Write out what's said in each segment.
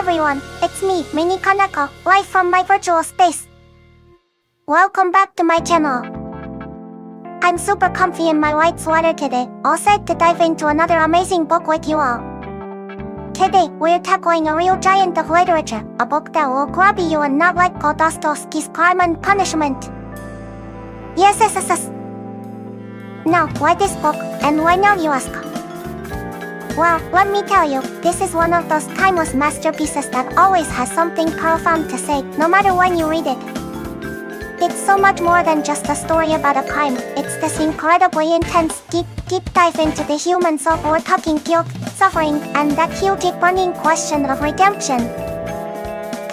everyone, it's me, Mini-Koneko, live from my virtual space. Welcome back to my channel. I'm super comfy in my white sweater today, all set to dive into another amazing book with you all. Today, we're tackling a real giant of literature, a book that will grab you and not let go, Dostoevsky's Crime and Punishment. Yes. Now, why this book, and why now, you ask? Well, let me tell you, this is one of those timeless masterpieces that always has something profound to say, no matter when you read it. It's so much more than just a story about a crime. It's this incredibly intense, deep dive into the human soul. We're talking guilt, suffering, and that huge burning question of redemption.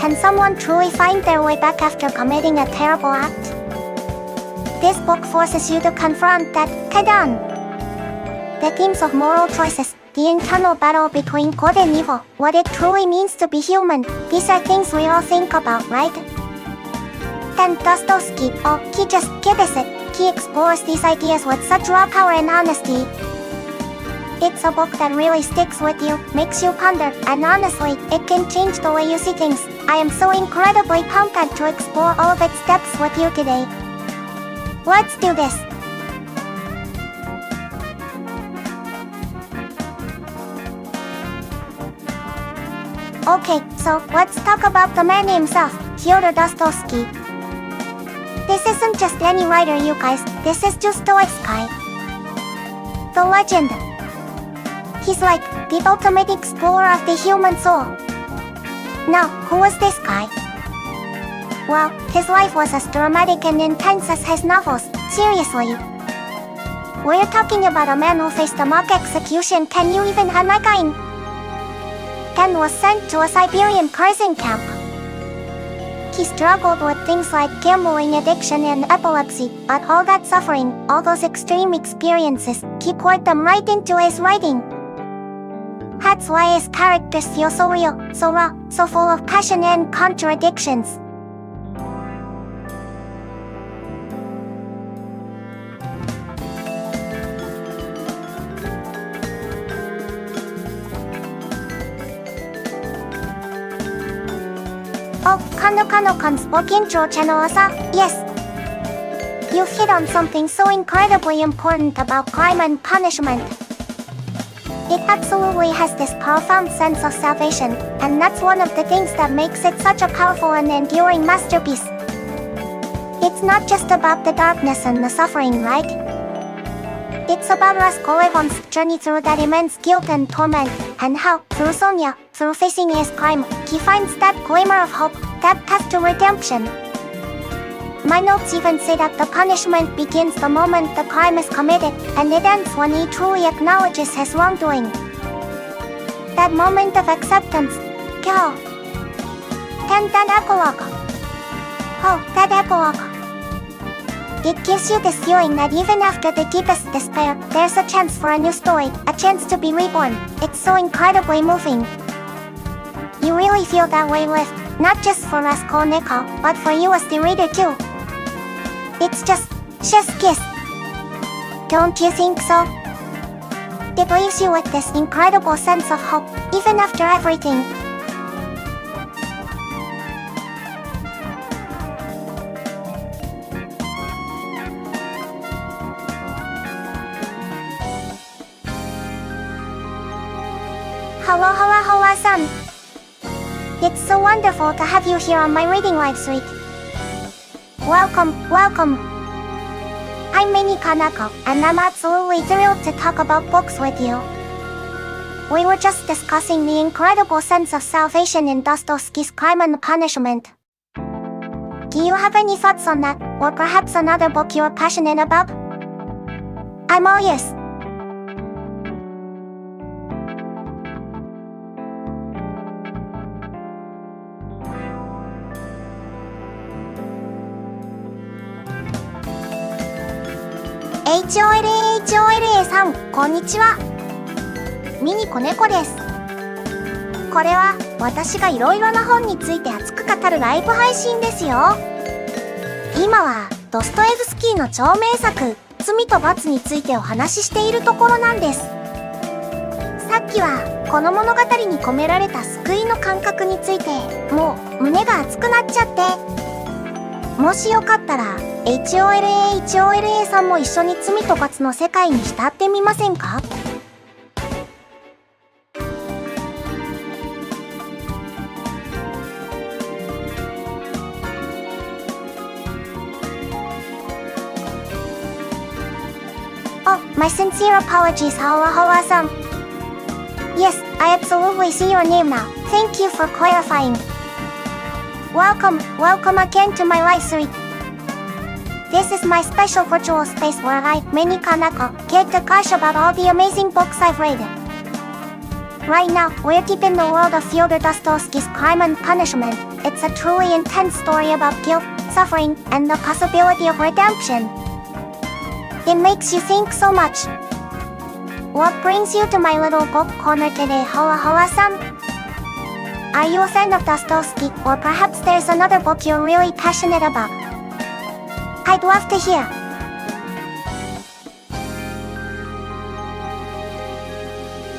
Can someone truly find their way back after committing a terrible act? This book forces you to confront that head-on. The themes of moral choices, the internal battle between good and evil, what it truly means to be human, these are things we all think about, right? And Dostoevsky, he just gets it. He explores these ideas with such raw power and honesty. It's a book that really sticks with you, makes you ponder, and honestly, it can change the way you see things. I am so incredibly pumped to explore all of its depths with you today. Let's do this! Okay, so let's talk about the man himself, Fyodor Dostoevsky. This isn't just any writer, you guys, this is Dostoevsky. The legend. He's like the ultimate explorer of the human soul. Now, who was this guy? Well, his life was as dramatic and intense as his novels, seriously. We're talking about a man who faced a mock execution, can you even imagine? And was sent to a Siberian prison camp. He struggled with things like gambling addiction and epilepsy, but all that suffering, all those extreme experiences, he poured them right into his writing. That's why his characters feel so real, so raw, so full of passion and contradictions. Oh, Kano-Kan's book intro channel, yes. You've hit on something so incredibly important about crime and punishment. It absolutely has this profound sense of salvation, and that's one of the things that makes it such a powerful and enduring masterpiece. It's not just about the darkness and the suffering, right? It's about Raskolnikov's journey through that immense guilt and torment, and how, through Sonia, through facing his crime, he finds that glimmer of hope, that path to redemption. My notes even say that the punishment begins the moment the crime is committed, and it ends when he truly acknowledges his wrongdoing. That moment of acceptance. Oh. And that epilogue. Oh, that epilogue. It gives you this feeling that even after the deepest despair, there's a chance for a new story, a chance to be reborn. It's so incredibly moving. You really feel that way with, not just for Raskolnikov, but for you as the reader too. It's just kiss. Don't you think so? It leaves you with this incredible sense of hope, even after everything. Hello, son. It's so wonderful to have you here on my reading live stream. Welcome. I'm Mini-Koneko, and I'm absolutely thrilled to talk about books with you. We were just discussing the incredible sense of salvation in Dostoevsky's Crime and Punishment. Do you have any thoughts on that, or perhaps another book you're passionate about? I'm all ears. HOLA さん、こんにちは。ミニコネコです。これは私がいろいろな本について熱く語るライブ配信ですよ。今はドストエフスキーの長名作、罪と罰についてお話ししているところなんです。さっきはこの物語に込められた救いの感覚についてもう胸が熱くなっちゃって、もしよかったら HOLA さんも一緒に罪と罰の世界に浸ってみませんか？Oh, my sincere apologies, Hawa-san. Yes, I absolutely see your name now. Thank you for clarifying. Welcome again to my library. This is my special virtual space where I, Mini-Koneko, get to gush about all the amazing books I've read. Right now, we're deep in the world of Fyodor Dostoevsky's Crime and Punishment. It's a truly intense story about guilt, suffering, and the possibility of redemption. It makes you think so much. What brings you to my little book corner today, Hawa-san? Are you a fan of Dostoevsky, or perhaps there's another book you're really passionate about? I'd love to hear.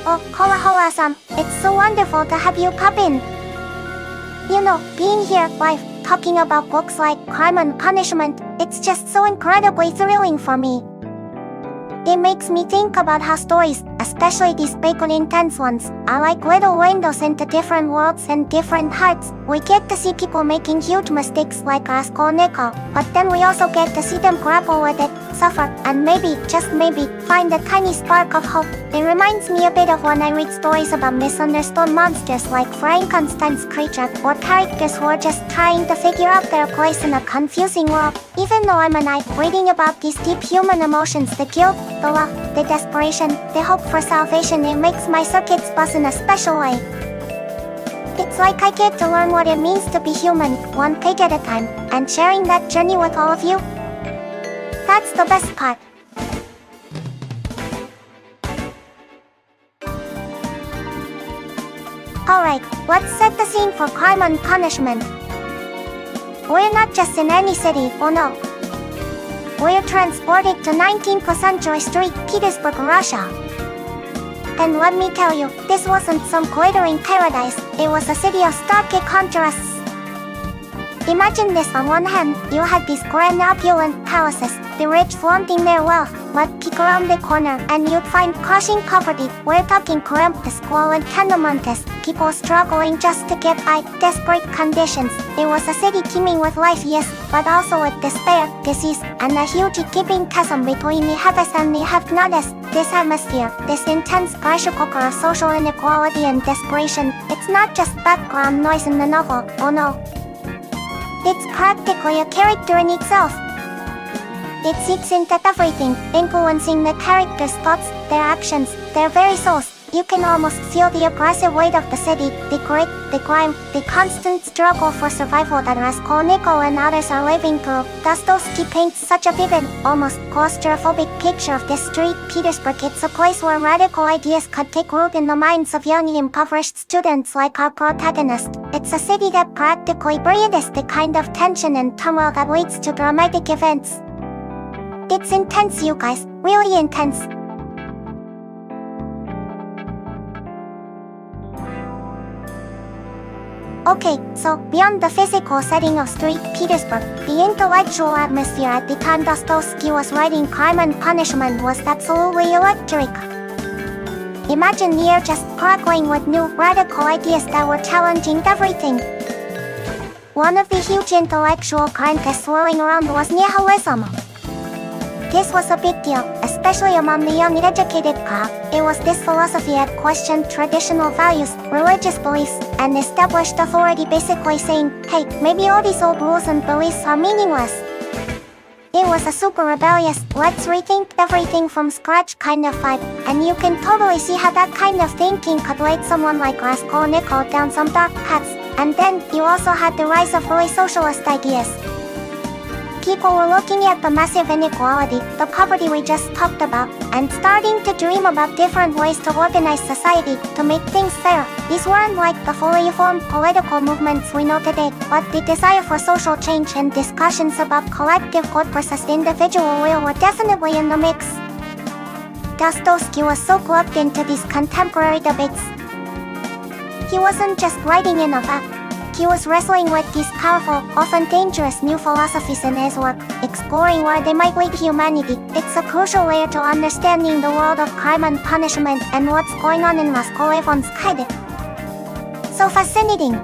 Oh, Hawa-san, it's so wonderful to have you pop in. You know, being here live, talking about books like Crime and Punishment, it's just so incredibly thrilling for me. It makes me think about how stories, especially these big and intense ones, are like little windows into different worlds and different hearts. We get to see people making huge mistakes like Raskolnikov, but then we also get to see them grapple with it, suffer, and maybe, just maybe, find a tiny spark of hope. It reminds me a bit of when I read stories about misunderstood monsters like Frankenstein's creature, or characters who are just trying to figure out their place in a confusing world. Even though I'm a knight, reading about these deep human emotions, the guilt, the love, the desperation, the hope for salvation, it makes my circuits buzz in a special way. It's like I get to learn what it means to be human, one page at a time, and sharing that journey with all of you. That's the best part. Alright, let's set the scene for Crime and Punishment. We're not just in any city, oh no. We're transported to 19th century St. Petersburg, Russia. And let me tell you, this wasn't some glittering paradise, it was a city of stark contrasts. Imagine this: on one hand, you had these grand opulent palaces, the rich flaunting their wealth, but peek around the corner and you'd find crushing poverty. We're talking cramped, squalid tenements, people struggling just to get by, desperate conditions. It was a city teeming with life, yes, but also with despair, disease, and a huge gaping chasm between the haves and the have-nots. This atmosphere, this intense pressure cooker of social inequality and desperation, it's not just background noise in the novel, oh no. It's practically a character in itself. It seeps into everything, influencing the characters' thoughts, their actions, their very souls. You can almost feel the oppressive weight of the city, the grit, the grime, the constant struggle for survival that Raskolnikov and others are living through. Dostoevsky paints such a vivid, almost claustrophobic picture of this St. Petersburg. It's a place where radical ideas could take root in the minds of young impoverished students like our protagonist. It's a city that practically breeds the kind of tension and turmoil that leads to dramatic events. It's intense, you guys, really intense. Okay, so beyond the physical setting of St. Petersburg, the intellectual atmosphere at the time Dostoevsky was writing Crime and Punishment was absolutely electric. Imagine the air just crackling with new, radical ideas that were challenging everything. One of the huge intellectual currents swirling around was nihilism. This was a big deal, especially among the young educated crowd. It was this philosophy that questioned traditional values, religious beliefs, and established authority, basically saying, hey, maybe all these old rules and beliefs are meaningless. It was a super rebellious, let's rethink everything from scratch kind of vibe, and you can totally see how that kind of thinking could lead someone like Raskolnikov down some dark paths. And then, you also had the rise of early socialist ideas. People were looking at the massive inequality, the poverty we just talked about, and starting to dream about different ways to organize society, to make things fair. These weren't like the fully formed political movements we know today, but the desire for social change and discussions about collective good versus individual will were definitely in the mix. Dostoevsky was so clubbed into these contemporary debates. He wasn't just writing in a fact. He was wrestling with these powerful, often dangerous new philosophies in his work, exploring where they might lead humanity. It's a crucial layer to understanding the world of crime and punishment and what's going on in Raskolnikov's head. So fascinating.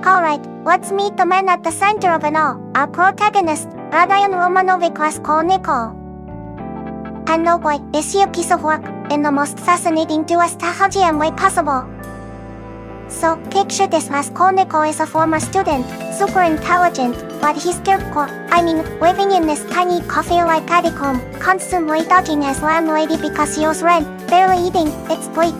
Alright, let's meet the man at the center of it all, our protagonist, Rodion Romanovich Raskolnikov. And oh boy, is he a piece of work, in the most fascinating Dostoevskian way possible. So, picture this: Raskolnikov is a former student, super intelligent, but he's dirtcore. Living in this tiny coffee-like catacomb, constantly dodging his landlady because he owes rent, barely eating. It's bleak.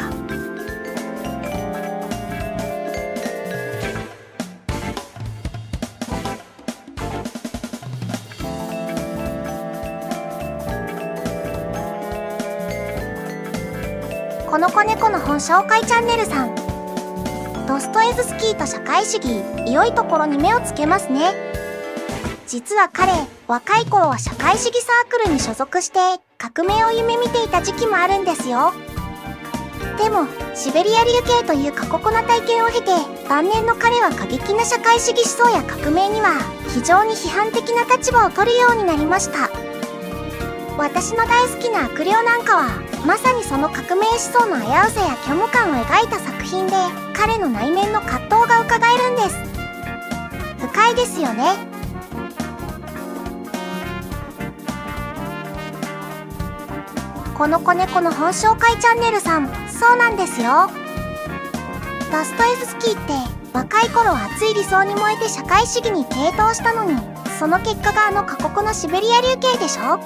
Mini-Konekoの本紹介チャンネルさん。ドストエフスキーと社会主義、良いところに目をつけますね。実は彼、若い頃は社会主義サークルに所属して、革命を夢見ていた時期もあるんですよ。でも、シベリア流刑という過酷な体験を経て、晩年の彼は過激な社会主義思想や革命には、非常に批判的な立場を取るようになりました。私の大好きな悪霊なんかは、まさにその革命思想の危うさや虚無感を描いた作品で、彼の内面の葛藤が伺えるんです。深いですよね。この子猫の本紹介チャンネルさん、そうなんですよ。ドストエフスキーって若い頃熱い理想に燃えて社会主義に傾倒したのに、その結果があの過酷なシベリア流刑でしょ。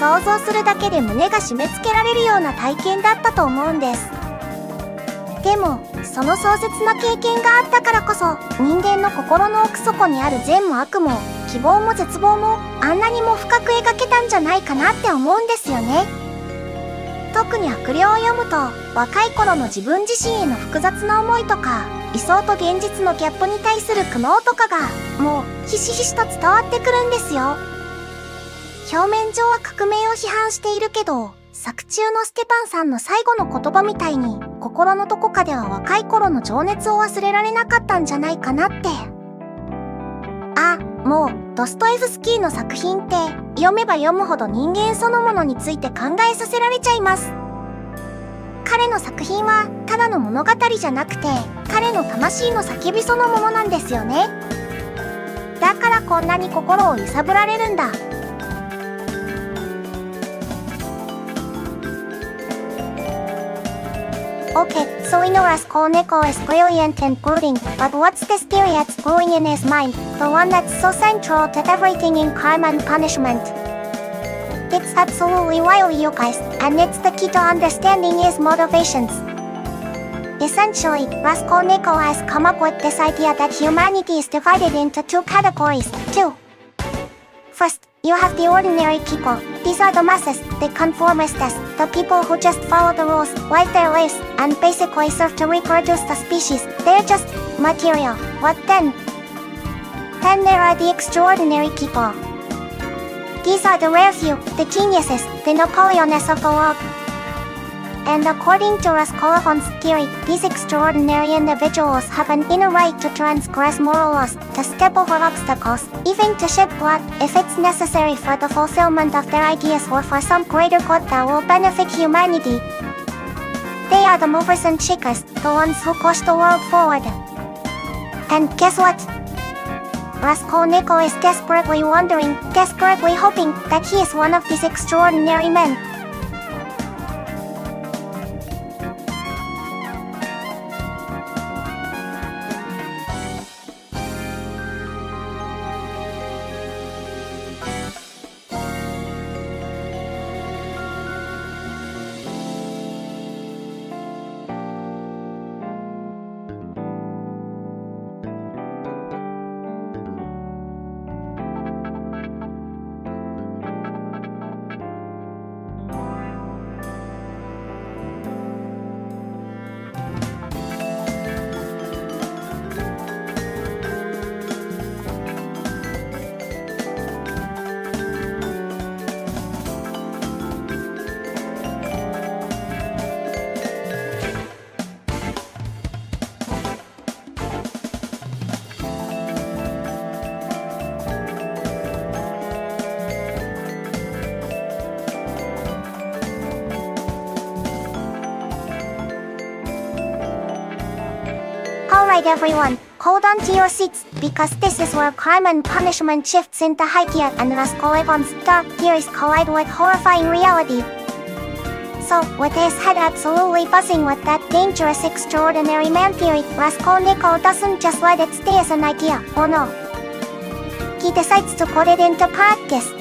想像するだけで胸が締め付けられるような体験だったと思うんです。でも、その壮絶な経験があったからこそ、人間の心の奥底にある善も悪も、希望も絶望も、あんなにも深く描けたんじゃないかなって思うんですよね。特に悪霊を読むと、若い頃の自分自身への複雑な思いとか、理想と現実のギャップに対する苦悩とかが、もう、ひしひしと伝わってくるんですよ。表面上は革命を批判しているけど、作中のステパンさんの最後の言葉みたいに、心のどこかでは若い頃の情熱を忘れられなかったんじゃないかなって。もう、ドストエフスキーの作品って、読めば読むほど人間そのものについて考えさせられちゃいます。彼の作品は、ただの物語じゃなくて、彼の魂の叫びそのものなんですよね。だからこんなに心を揺さぶられるんだ。Okay, so we know Raskolnikov is brilliant and brooding, but what's this theory that's brewing in his mind, the one that's so central to everything in crime and punishment? It's absolutely wild, you guys, and it's the key to understanding his motivations. Essentially, Raskolnikov has come up with this idea that humanity is divided into two categories, too. First, you have the ordinary people. These are the masses, the conformistas, the people who just follow the rules, live their lives, and basically serve to reproduce the species. They're just material. What then? Then there are the extraordinary people. These are the rare few, the geniuses, the Napoleons of the world. And according to Raskolnikov's theory, these extraordinary individuals have an inner right to transgress moral laws, to step over obstacles, even to shed blood, if it's necessary for the fulfillment of their ideas or for some greater good that will benefit humanity. They are the movers and shakers, the ones who push the world forward. And guess what? Raskolnikov is desperately wondering, desperately hoping, that he is one of these extraordinary men. Alright everyone, hold on to your seats, because this is where crime and punishment shifts into high gear and Raskolnikov's dark theories collide with horrifying reality. So, with his head absolutely buzzing with that dangerous extraordinary man theory, Raskolnikov doesn't just let it stay as an idea, oh no. He decides to put it into practice.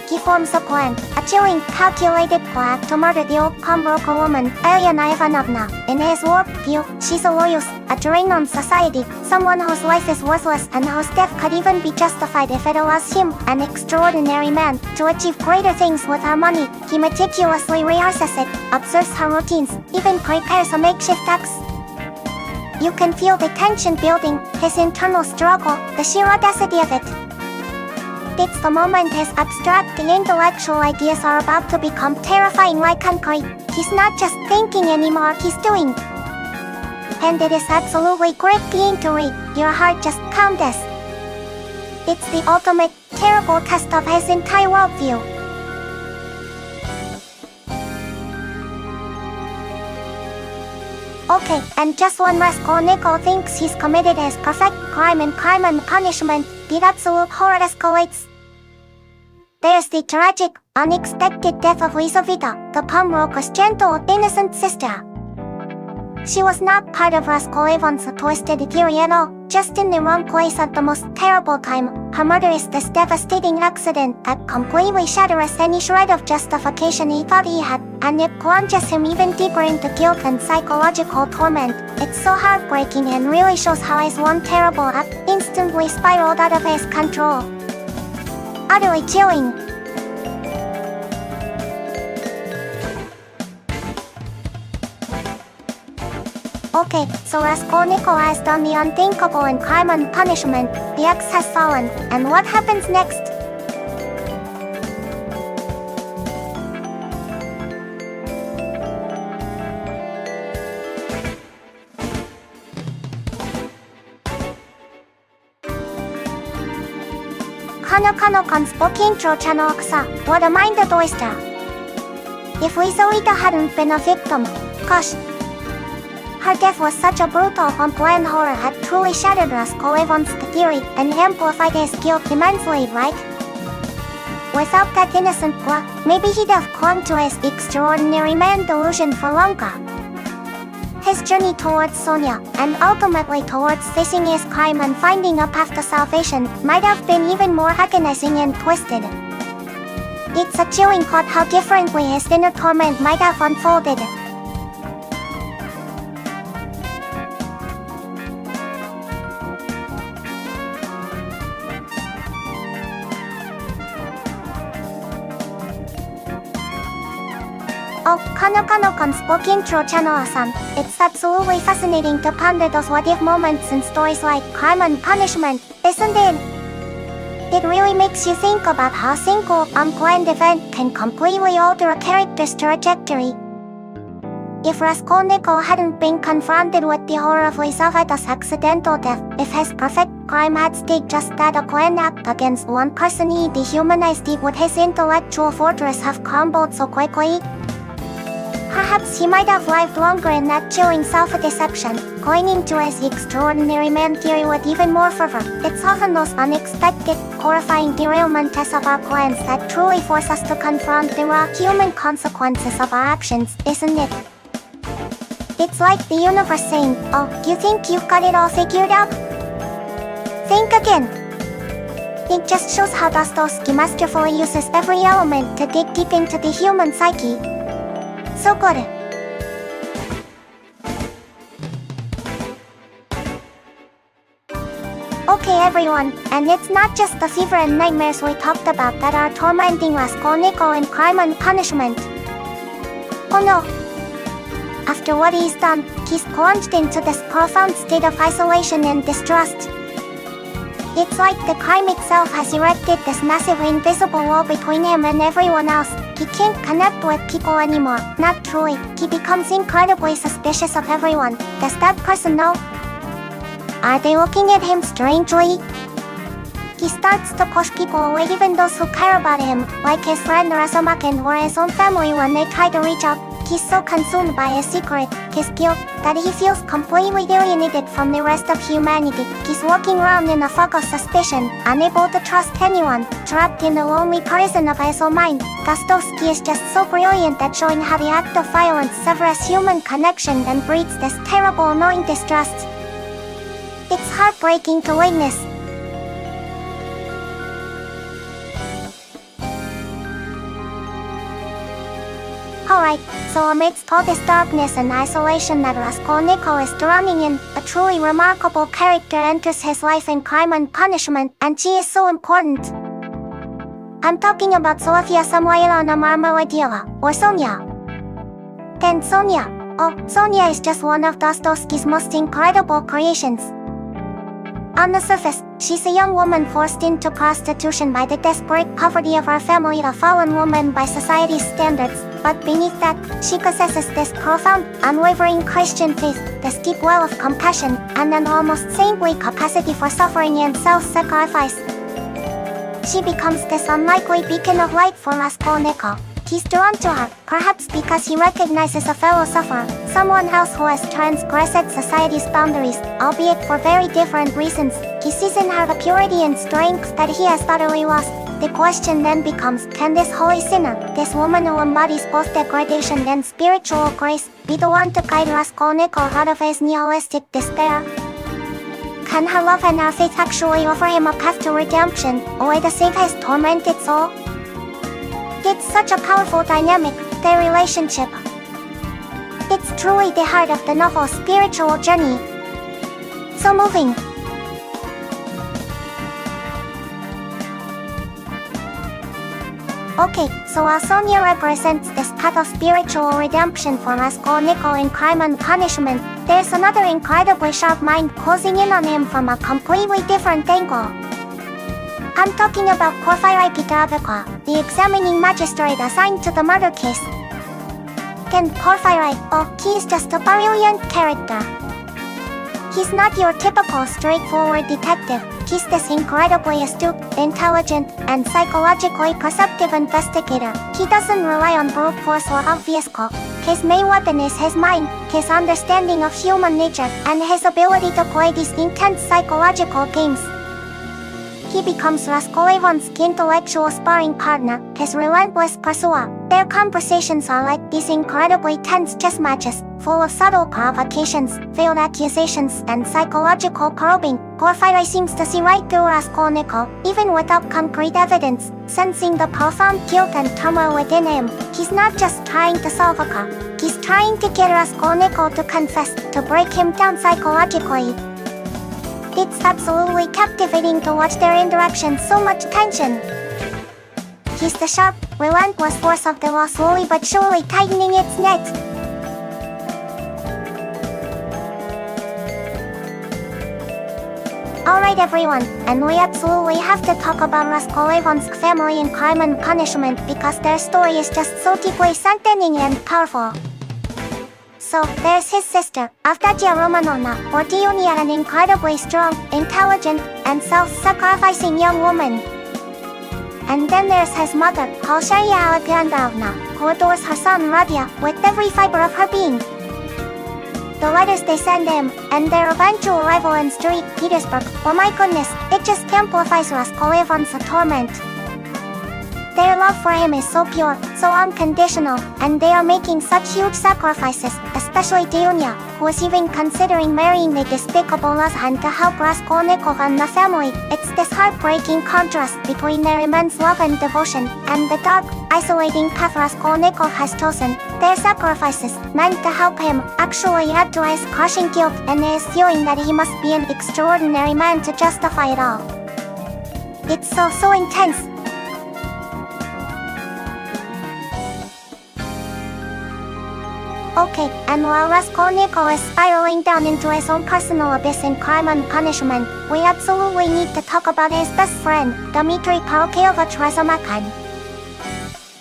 He forms a plan, a chilling, calculated plan to murder the old pawnbroker woman, Elena Ivanovna. In his warped view, she's a loyalist, a drain on society, someone whose life is worthless and whose death could even be justified if it allows him, an extraordinary man, to achieve greater things with her money. He meticulously rehearses it, observes her routines, even prepares a makeshift axe. You can feel the tension building, his internal struggle, the sheer audacity of it. It's the moment his abstract intellectual ideas are about to become terrifying like concrete. He's not just thinking anymore, he's doing. And it is absolutely gripping to read. Your heart just pounds. It's the ultimate, terrible test of his entire worldview. Okay, and just when Raskolnikov thinks he's committed his perfect crime and punishment, the absolute horror escalates. There's the tragic, unexpected death of Lizaveta, the pawnbroker's gentle, innocent sister. She was not part of Raskolnikov's twisted theory at all, just in the wrong place at the most terrible time. Her murder is this devastating accident that completely shatters any shred of justification he thought he had, and it plunges him even deeper into guilt and psychological torment. It's so heartbreaking and really shows how his one terrible act instantly spiraled out of his control. Utterly chilling. Okay, so Raskolnikov has done the unthinkable in crime and punishment, the axe has fallen, and what happens next? Mini-Koneko spoken through channel Aksa, what a minded oyster. If Lizaveta hadn't been a victim, gosh. Her death was such a brutal, unplanned horror had truly shattered Raskolnikov's theory and amplified his guilt immensely, right? Without that innocent plot, maybe he'd have clung to his extraordinary man delusion for longer. His journey towards Sonia, and ultimately towards facing his crime and finding a path to salvation, might have been even more agonizing and twisted. It's a chilling thought how differently his inner torment might have unfolded. Oh, Mini-Koneko spoken through channel Asam. It's absolutely fascinating to ponder those what-if moments in stories like crime and punishment, isn't it? It really makes you think about how a single, unplanned event can completely alter a character's trajectory. If Raskolnikov hadn't been confronted with the horror of Lizaveta's accidental death, if his perfect crime had stayed just that, a planned act against one person he dehumanized, would his intellectual fortress have crumbled so quickly? Perhaps he might have lived longer in that chilling self-deception, clinging to his extraordinary man theory with even more fervor. It's often those unexpected, horrifying derailments of our plans that truly force us to confront the raw human consequences of our actions, isn't it? It's like the universe saying, oh, you think you've got it all figured out? Think again. It just shows how Dostoevsky masterfully uses every element to dig deep into the human psyche. So good. Okay everyone, and it's not just the fever and nightmares we talked about that are tormenting Raskolnikov in crime and punishment. Oh no. After what he's done, he's plunged into this profound state of isolation and distrust. It's like the crime itself has erected this massive invisible wall between him and everyone else. He can't connect with people anymore, not truly. He becomes incredibly suspicious of everyone. Does that person know? Are they looking at him strangely? He starts to push people away, even those who care about him, like his friend Razumakin or his own family when they try to reach out. He's so consumed by his secret, his guilt, that he feels completely alienated from the rest of humanity. He's walking around in a fog of suspicion, unable to trust anyone, trapped in the lonely prison of his own mind. Dostoevsky is just so brilliant at showing how the act of violence severs human connection and breeds this terrible annoying distrust. It's heartbreaking to witness. Alright, so amidst all this darkness and isolation that Raskolnikov is drowning in, a truly remarkable character enters his life in Crime and Punishment, and she is so important. I'm talking about Sofia Samoilovna Marmeladeva, or Sonia. Then Sonia. Oh, Sonia is just one of Dostoevsky's most incredible creations. On the surface, she's a young woman forced into prostitution by the desperate poverty of her family, a fallen woman by society's standards. But beneath that, she possesses this profound, unwavering Christian faith, this deep well of compassion, and an almost saintly capacity for suffering and self-sacrifice. She becomes this unlikely beacon of light for Raskolnikov. He's drawn to her, perhaps because he recognizes a fellow sufferer, someone else who has transgressed society's boundaries, albeit for very different reasons. He sees in her the purity and strength that he has utterly lost. The question then becomes, can this holy sinner, this woman who embodies both degradation and spiritual grace, be the one to guide Raskolnikov out of his nihilistic despair? Can her love and her faith actually offer him a path to redemption, a way to save his tormented soul? It's such a powerful dynamic, their relationship. It's truly the heart of the novel's spiritual journey. So moving. Okay, so while Sonia represents this path of spiritual redemption for Raskolnikov in Crime and Punishment, there's another incredibly sharp mind closing in on him from a completely different angle. I'm talking about Porfiry Petrovich, the examining magistrate assigned to the murder case. Then Porfiry, oh, he's just a brilliant character. He's not your typical straightforward detective. He's this incredibly astute, intelligent, and psychologically perceptive investigator. He doesn't rely on brute force or obvious call. His main weapon is his mind, his understanding of human nature, and his ability to play these intense psychological games. He becomes Raskolnikov's intellectual sparring partner, his relentless pursuer. Their conversations are like these incredibly tense chess matches, full of subtle provocations, veiled accusations, and psychological probing. Porfiry seems to see right through Raskolnikov, even without concrete evidence, sensing the profound guilt and turmoil within him. He's not just trying to solve a crime, he's trying to get Raskolnikov to confess, to break him down psychologically. It's absolutely captivating to watch their interaction, so much tension. He's the sharp, relentless force of the law, slowly but surely tightening its net. Alright everyone, and we absolutely have to talk about Raskolnikov's family in Crime and Punishment because their story is just so deeply sustaining and powerful. So, there's his sister, Avdatia Romanovna, or Dionia, an incredibly strong, intelligent, and self-sacrificing young woman. And then there's his mother, Polshaya Alexandrovna, who adores her son Radia with every fiber of her being. The letters they send him, and their eventual arrival in St. Petersburg, oh my goodness, it just amplifies Raskolnikov's torment. Their love for him is so pure, so unconditional, and they are making such huge sacrifices, especially Dionia, who is even considering marrying the despicable Lazhan to help Raskolnikov and the family. It's this heartbreaking contrast between their immense love and devotion, and the dark, isolating path Raskolnikov has chosen. Their sacrifices, meant to help him, actually add to his crushing guilt and his feeling that he must be an extraordinary man to justify it all. It's so intense. Okay, and while Raskolnikov is spiraling down into his own personal abyss in Crime and Punishment, we absolutely need to talk about his best friend, Dmitry Parokeyevich Razumikin.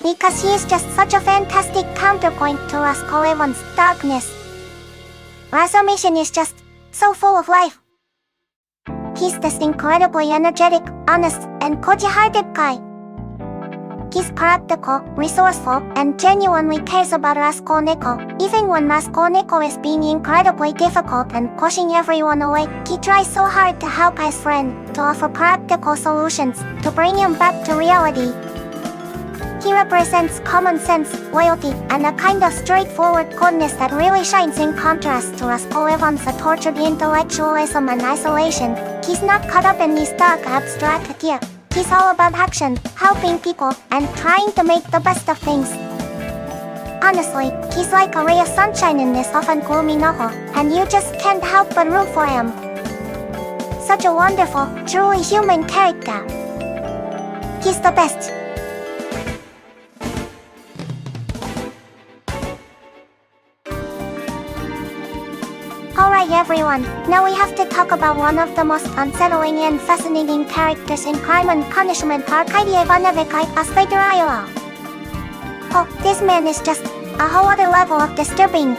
Because he is just such a fantastic counterpoint to Raskolnikov's darkness. Razumikin is just so full of life. He's this incredibly energetic, honest, and cold-hearted guy. He's practical, resourceful, and genuinely cares about Raskolnikov. Even when Raskolnikov is being incredibly difficult and pushing everyone away, he tries so hard to help his friend, to offer practical solutions, to bring him back to reality. He represents common sense, loyalty, and a kind of straightforward goodness that really shines in contrast to Raskolnikov's tortured intellectualism and isolation. He's not caught up in this dark abstract idea. He's all about action, helping people, and trying to make the best of things. Honestly, he's like a ray of sunshine in this often gloomy novel, and you just can't help but root for him. Such a wonderful, truly human character. He's the best. Alright everyone, now we have to talk about one of the most unsettling and fascinating characters in Crime and Punishment, Arkady Ivanovich Fyodor. Oh, this man is just a whole other level of disturbing.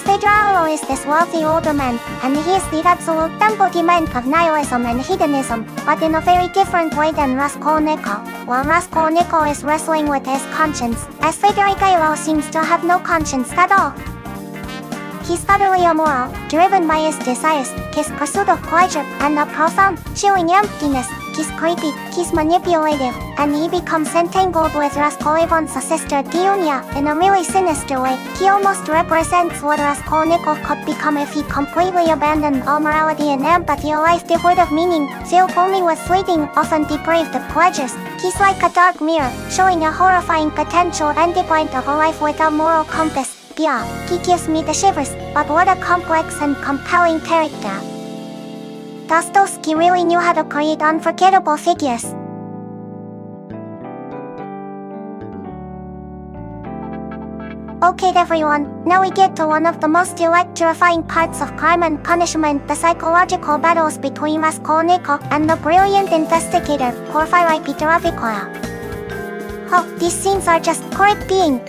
Fyodor is this wealthy older man, and he is the absolute embodiment of nihilism and hedonism, but in a very different way than Raskolnikov. While Raskolnikov is wrestling with his conscience, Fyodor seems to have no conscience at all. He's utterly immoral, driven by his desires, his pursuit of pleasure, and a profound, chilling emptiness. He's creepy, he's manipulative, and he becomes entangled with Raskolnikov's sister Dunya in a really sinister way. He almost represents what Raskolnikov could become if he completely abandoned all morality and empathy, a life devoid of meaning, filled only with fleeting, often depraved pleasures. He's like a dark mirror, showing a horrifying potential endpoint of a life without moral compass. Yeah, he gives me the shivers, but what a complex and compelling character. Dostoevsky really knew how to create unforgettable figures. Okay everyone, now we get to one of the most electrifying parts of Crime and Punishment, the psychological battles between Raskolnikov and the brilliant investigator, Porfiry Petrovich. Oh, these scenes are just gripping.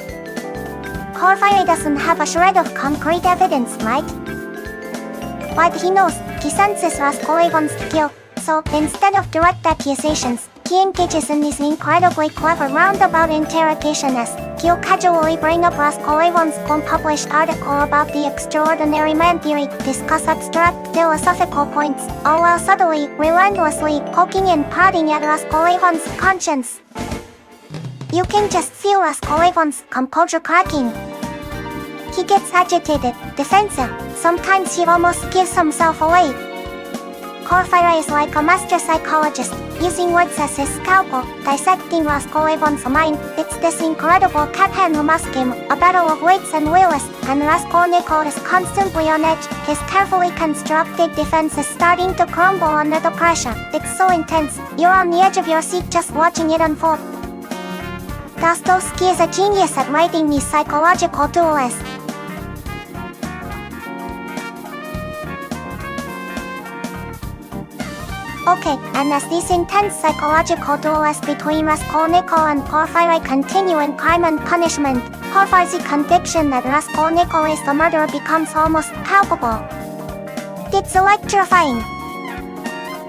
Porfiry doesn't have a shred of concrete evidence, right? But he knows, he senses Raskolnikov's guilt, so instead of direct accusations, he engages in this incredibly clever roundabout interrogation as he'll casually bring up Raskolnikov's unpublished article about the extraordinary man theory, discuss abstract philosophical points, all while subtly, relentlessly poking and prodding at Raskolnikov's conscience. You can just feel Raskolnikov's composure cracking. He gets agitated, defensive, sometimes he almost gives himself away. Porfiry is like a master psychologist, using words as his scalpel, dissecting Raskolnikov's mind. It's this incredible cat-and-mouse game, a battle of wits and wills, and Raskolnikov is constantly on edge, his carefully constructed defense is starting to crumble under the pressure. It's so intense, you're on the edge of your seat just watching it unfold. Dostoevsky is a genius at writing these psychological duels. Okay, and as these intense psychological duels between Raskolnikov and Porfiry continue in Crime and Punishment, Porfiry's conviction that Raskolnikov is the murderer becomes almost palpable. It's electrifying.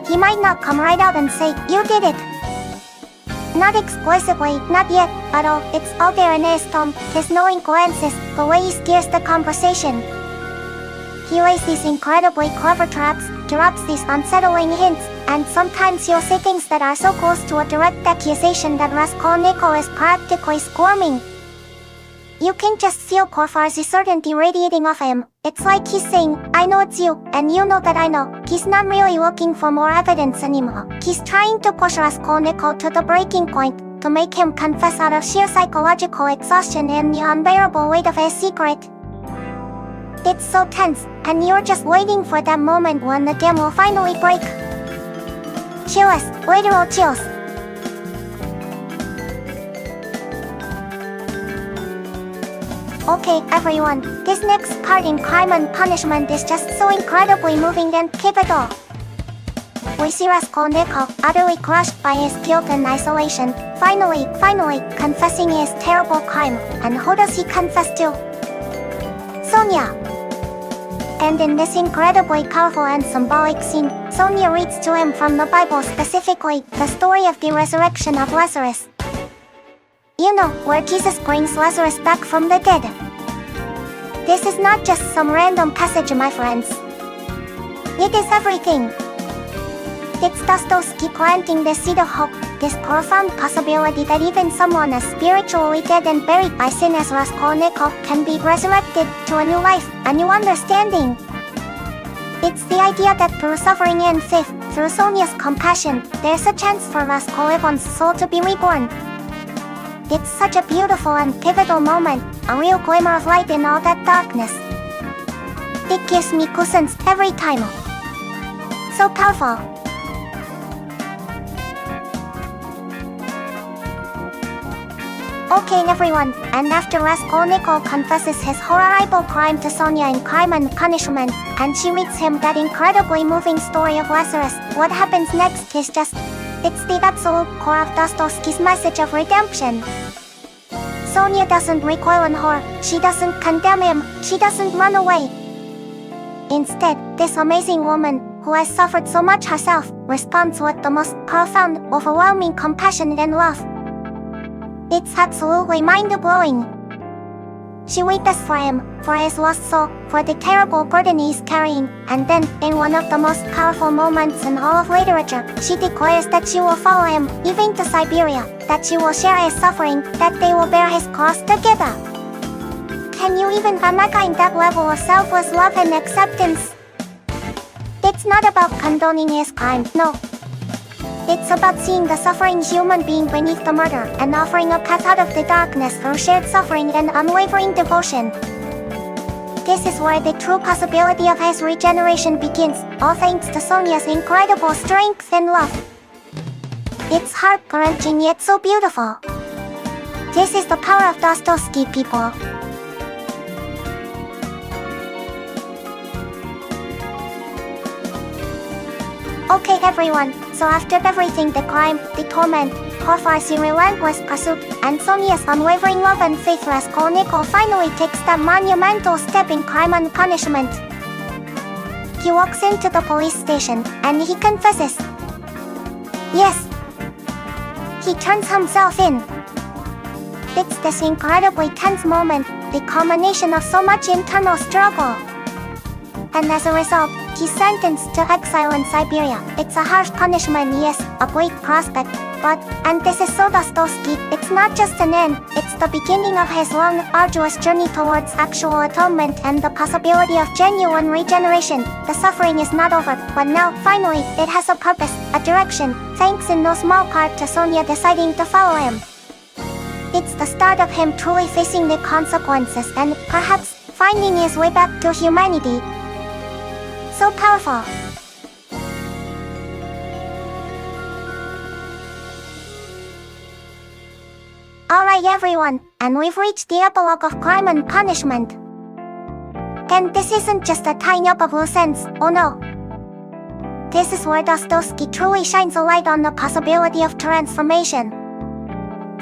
He might not come right out and say, "You did it." Not explicitly, not yet, but oh, it's all there in his tone, his knowing glances, the way he steers the conversation. He lays these incredibly clever traps, drops these unsettling hints, and sometimes you'll say things that are so close to a direct accusation that Raskolnikov is practically squirming. You can just feel Porfiry's certainty radiating off him. It's like he's saying, "I know it's you, and you know that I know." He's not really looking for more evidence anymore. He's trying to push Raskolnikov to the breaking point, to make him confess out of sheer psychological exhaustion and the unbearable weight of his secret. It's so tense, and you're just waiting for that moment when the game will finally break. Chills, literal chills. Okay, everyone, this next part in Crime and Punishment is just so incredibly moving and pivotal. We see Raskolnikov, utterly crushed by his guilt and isolation, finally confessing his terrible crime. And who does he confess to? Sonia. And in this incredibly powerful and symbolic scene, Sonia reads to him from the Bible, specifically, the story of the resurrection of Lazarus. You know, where Jesus brings Lazarus back from the dead. This is not just some random passage, my friends. It is everything. It's Dostoevsky planting the seed of hope, this profound possibility that even someone as spiritually dead and buried by sin as Raskolnikov can be resurrected to a new life, a new understanding. It's the idea that through suffering and faith, through Sonia's compassion, there's a chance for Raskolnikov's soul to be reborn. It's such a beautiful and pivotal moment, a real glimmer of light in all that darkness. It gives me goosebumps every time. So powerful. Okay everyone, and after Raskolnikov confesses his horrible crime to Sonia in Crime and Punishment, and she reads him that incredibly moving story of Lazarus, what happens next is it's the absolute core of Dostoevsky's message of redemption. Sonia doesn't recoil on horror, she doesn't condemn him, she doesn't run away. Instead, this amazing woman, who has suffered so much herself, responds with the most profound, overwhelming compassion and love. It's absolutely mind-blowing. She weeps for him, for his lost soul, for the terrible burden he's carrying, and then, in one of the most powerful moments in all of literature, she declares that she will follow him, even to Siberia, that she will share his suffering, that they will bear his cross together. Can you even imagine that level of selfless love and acceptance? It's not about condoning his crime, no. It's about seeing the suffering human being beneath the murder and offering a path out of the darkness through shared suffering and unwavering devotion. This is where the true possibility of his regeneration begins, all thanks to Sonia's incredible strength and love. It's heart-wrenching yet so beautiful. This is the power of Dostoevsky, people. Okay everyone, so after everything, the crime, the torment, Horfar's relentless pursuit, and Sonia's unwavering love and faith, Raskolnikov finally takes that monumental step in Crime and Punishment. He walks into the police station, and he confesses. Yes. He turns himself in. It's this incredibly tense moment, the culmination of so much internal struggle. And as a result, he's sentenced to exile in Siberia. It's a harsh punishment, yes, a bleak prospect, but, and this is so Dostoevsky, it's not just an end, it's the beginning of his long, arduous journey towards actual atonement and the possibility of genuine regeneration. The suffering is not over, but now, finally, it has a purpose, a direction, thanks in no small part to Sonia deciding to follow him. It's the start of him truly facing the consequences and, perhaps, finding his way back to humanity. So powerful. Alright everyone, and we've reached the epilogue of Crime and Punishment. And this isn't just a tying up of loose ends, oh no. This is where Dostoevsky truly shines a light on the possibility of transformation.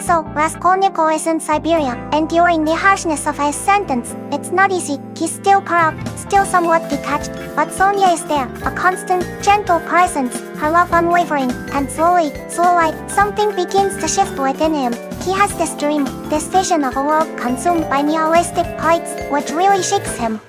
So, Raskolnikov is in Siberia, enduring the harshness of his sentence. It's not easy, he's still proud, still somewhat detached, but Sonia is there, a constant, gentle presence, her love unwavering, and slowly, something begins to shift within him. He has this dream, this vision of a world consumed by nihilistic lights, which really shakes him.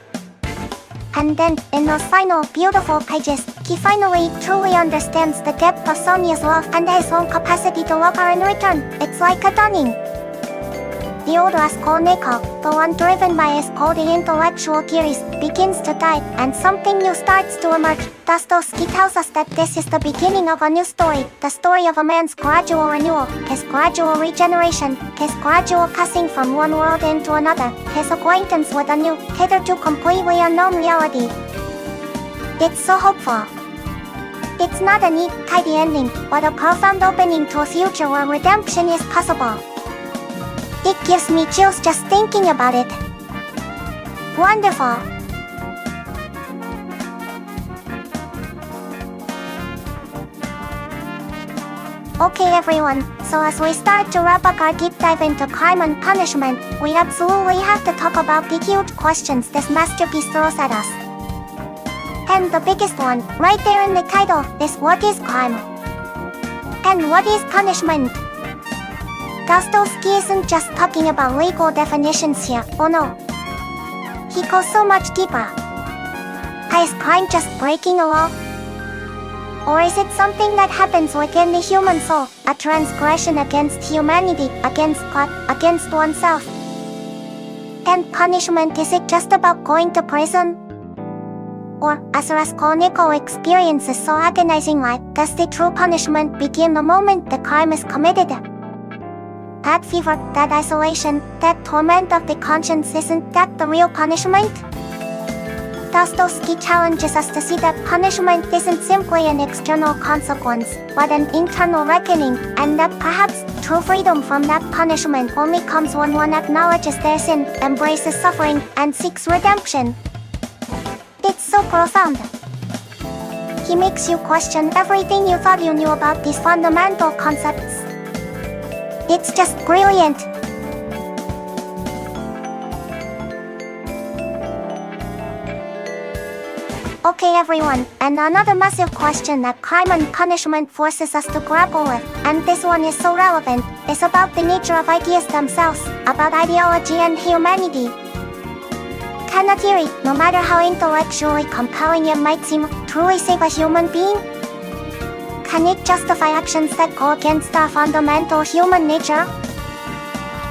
And then, in those final, beautiful pages, he finally, truly understands the depth of Sonia's love and his own capacity to love her in return. It's like a dawning. The old Raskolnikov, the one driven by his cold intellectual theories, begins to die, and something new starts to emerge. Dostoevsky tells us that this is the beginning of a new story, the story of a man's gradual renewal, his gradual regeneration, his gradual passing from one world into another, his acquaintance with a new, hitherto completely unknown reality. It's so hopeful. It's not a neat, tidy ending, but a profound opening to a future where redemption is possible. It gives me chills just thinking about it. Wonderful. Okay everyone, so as we start to wrap up our deep dive into Crime and Punishment, we absolutely have to talk about the huge questions this masterpiece throws at us. And the biggest one, right there in the title, is what is crime? And what is punishment? Dostoevsky isn't just talking about legal definitions here, oh no. He goes so much deeper. Is crime just breaking a law? Or is it something that happens within the human soul, a transgression against humanity, against God, against oneself? And punishment, is it just about going to prison? Or, as Raskolnikov experiences so agonizing life, does the true punishment begin the moment the crime is committed? That fever, that isolation, that torment of the conscience, isn't that the real punishment? Dostoevsky challenges us to see that punishment isn't simply an external consequence, but an internal reckoning, and that perhaps true freedom from that punishment only comes when one acknowledges their sin, embraces suffering, and seeks redemption. It's so profound. He makes you question everything you thought you knew about these fundamental concepts. It's just brilliant. Okay everyone, and another massive question that crime and punishment forces us to grapple with, and this one is so relevant, is about the nature of ideas themselves, about ideology and humanity. Can a theory, no matter how intellectually compelling it might seem, truly save a human being? Can it justify actions that go against our fundamental human nature?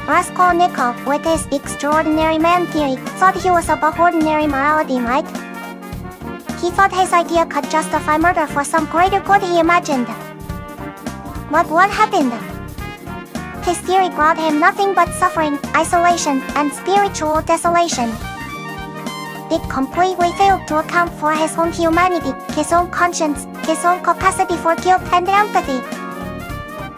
Raskolnikov, with his extraordinary man theory, thought he was above ordinary morality, right? He thought his idea could justify murder for some greater good he imagined. But what happened? His theory brought him nothing but suffering, isolation, and spiritual desolation. It completely failed to account for his own humanity, his own conscience, his own capacity for guilt and empathy.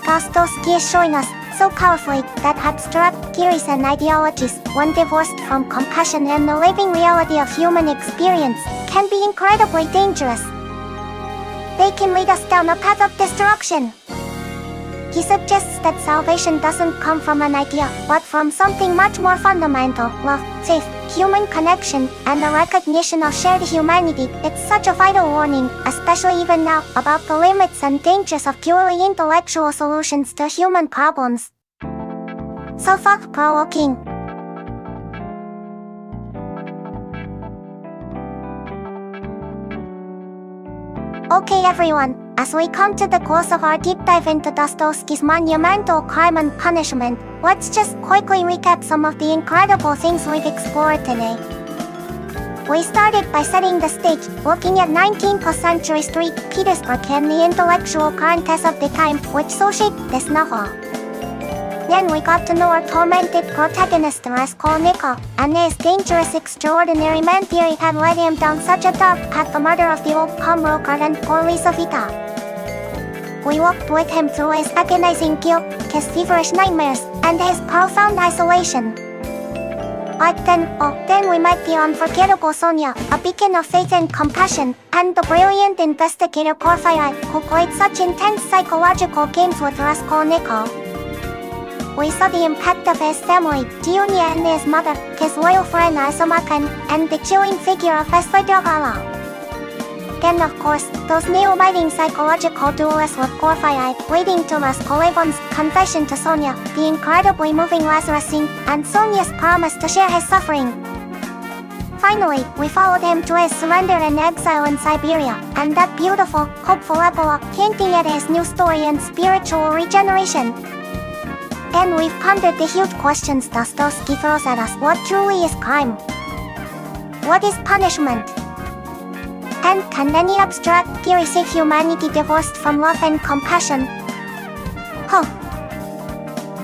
Dostoevsky is showing us, so powerfully, that abstract theories and ideologies, when divorced from compassion and the living reality of human experience, can be incredibly dangerous. They can lead us down a path of destruction. He suggests that salvation doesn't come from an idea, but from something much more fundamental: love, faith, human connection, and the recognition of shared humanity. It's such a vital warning, especially even now, about the limits and dangers of purely intellectual solutions to human problems. So thought-provoking. Okay everyone, as we come to the close of our deep dive into Dostoevsky's monumental Crime and Punishment, let's just quickly recap some of the incredible things we've explored today. We started by setting the stage, looking at 19th century St. Petersburg and the intellectual currents of the time, which so shaped this novel. Then we got to know our tormented protagonist Raskolnikov, and his dangerous extraordinary man theory had led him down such a dark path: the murder of the old pawnbroker and poor Lizaveta. We walked with him through his agonizing guilt, his feverish nightmares, and his profound isolation. But then we met the unforgettable Sonia, a beacon of faith and compassion, and the brilliant investigator Porfiry, who played such intense psychological games with Raskolnikov. We saw the impact of his family, Dunya and his mother, his loyal friend Arsamakan, and the chilling figure of Fyodor. Then of course, those nail-biting psychological duels with Porfiry, leading to Raskolnikov's confession to Sonia, the incredibly moving Lazarus scene, and Sonia's promise to share his suffering. Finally, we followed him to his surrender and exile in Siberia, and that beautiful, hopeful epilogue, hinting at his new story and spiritual regeneration. And we've pondered the huge questions Dostoevsky throws at us. What truly is crime? What is punishment? And can any abstract theory save humanity divorced from love and compassion?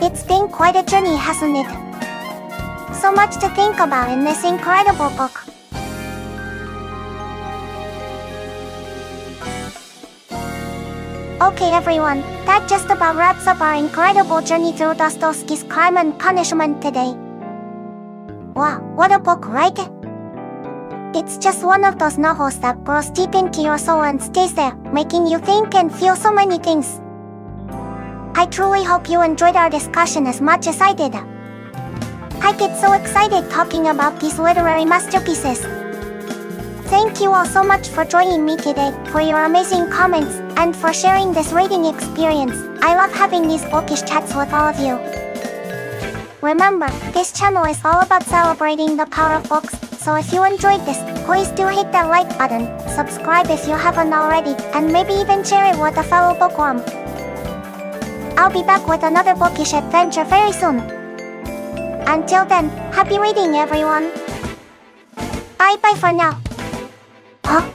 It's been quite a journey, hasn't it? So much to think about in this incredible book. Okay everyone, that just about wraps up our incredible journey through Dostoevsky's Crime and Punishment today. Wow, what a book, right? It's just one of those novels that burrows deep into your soul and stays there, making you think and feel so many things. I truly hope you enjoyed our discussion as much as I did. I get so excited talking about these literary masterpieces. Thank you all so much for joining me today, for your amazing comments, and for sharing this reading experience. I love having these bookish chats with all of you. Remember, this channel is all about celebrating the power of books, so if you enjoyed this, please do hit that like button, subscribe if you haven't already, and maybe even share it with a fellow bookworm. I'll be back with another bookish adventure very soon. Until then, happy reading everyone. Bye bye for now. Huh?